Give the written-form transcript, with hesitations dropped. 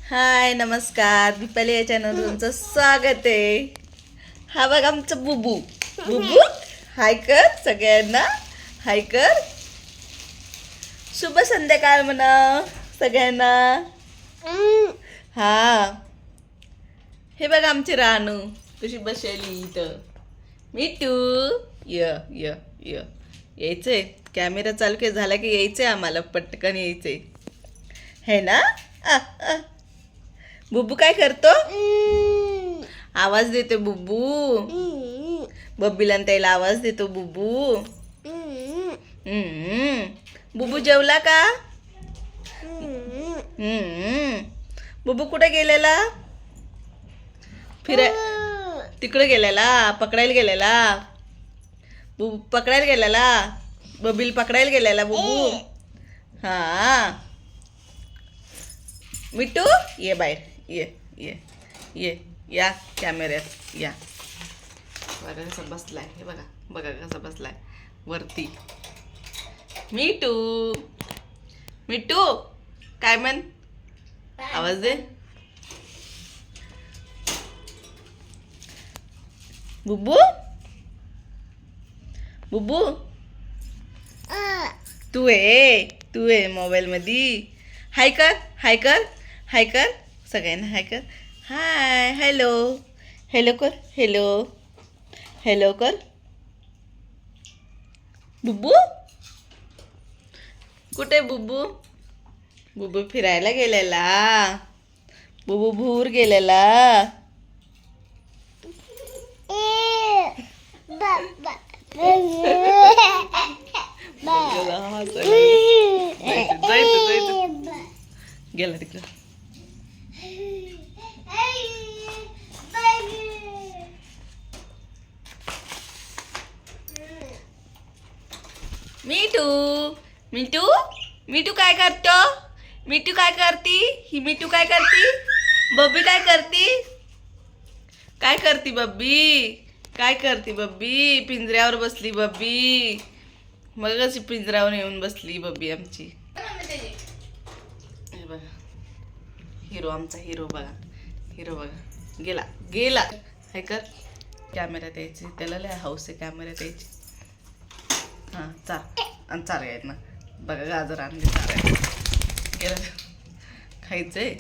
हाय नमस्कार, दीपाली या चॅनल तुमचं स्वागत आहे. हा बघ आमचं बुबू. बुबू हाय कर सगळ्यांना, हाय कर. शुभ संध्याकाळ म्हणा सगळ्यांना. हा हे बघ आमची रानू कशी बसली इथं. मिठू य य य यायचंय. कॅमेरा चालू के झाला की यायचंय, आम्हाला पटकन यायचंय है ना. बुब्बू काय करतो? आवाज देतो बुब्बू. बब्बीला त्याला आवाज देतो बुब्बू. बुब्बू जेवला का? बुब्बू कुठे गेलेला? फिराय तिकडे गेलेला, पकडायला गेलेला. बुब्बू पकडायला गेलेला, बबील पकडायला गेलेला बुब्बू. हा मिठू ये बाहेर, ये ये ये या कॅमेऱ्यात या. बघा कसा बसलाय, हे बघा बघा कसा बसलाय वरती. मिठू मिठू काय म्हण, आवाज दे. बुब्बू बुब्बू तू आहे मोबाईल मध्ये. हाय कर, हाय कर, हाय कर सगळ्यांना, हाय कर. हाय हॅलो हॅलो कर, हॅलो हॅलो कर. बुब्बू कुठे बुब्बू? बुब्बू फिरायला गेलेला. बुब्बू भूर गेलेला. गेला तिकडं. मिठू मिठू मिठू काय करतो? मिठू काय करती? ही मिठू काय करती? बब्बी काय करती? काय करती बब्बी? काय करती बब्बी? पिंजऱ्यावर बसली बब्बी. मग अशी पिंजऱ्यावर येऊन बसली बब्बी आमची. हे बघा हिरो, आमचा हिरो बघा, हिरो बघा गेला गेला. हे कर कॅमेऱ्यात यायची, त्याला लय हौस आहे कॅमेऱ्यात यायची. हां चाल आणि चाल आहेत ना. बघा गाजर आणले चाल गेलं खायचंय.